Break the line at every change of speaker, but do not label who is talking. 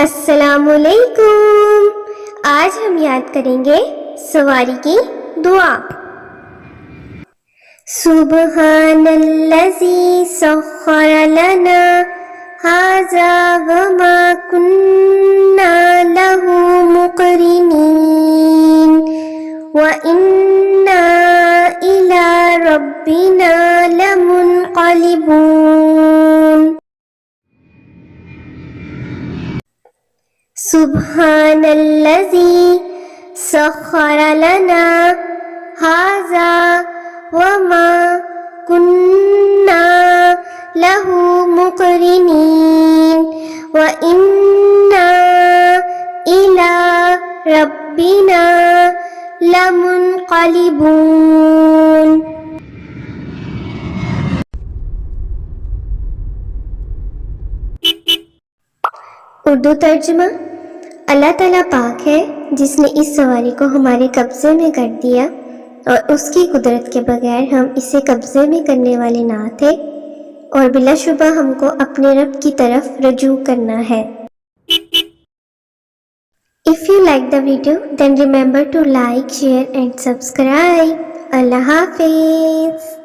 السلام علیکم۔ آج ہم یاد کریں گے سواری کی دعا۔ سبحان الذی سخر لنا ھذا وما کننا لہ مقرنین وإنا الی ربنا لمنقلبون۔ سبحان الذی سخر لنا ھذا وما کننا لہ مقرنین وإنا الی ربنا لمنقلبون۔ اردو ترجمہ۔ اللہ تعالیٰ پاک ہے جس نے اس سواری کو ہمارے قبضے میں کر دیا اور اس کی قدرت کے بغیر ہم اسے قبضے میں کرنے والے نہ تھے، اور بلا شبہ ہم کو اپنے رب کی طرف رجوع کرنا ہے۔ If you like the video, then remember to like, share and subscribe. اللہ حافظ۔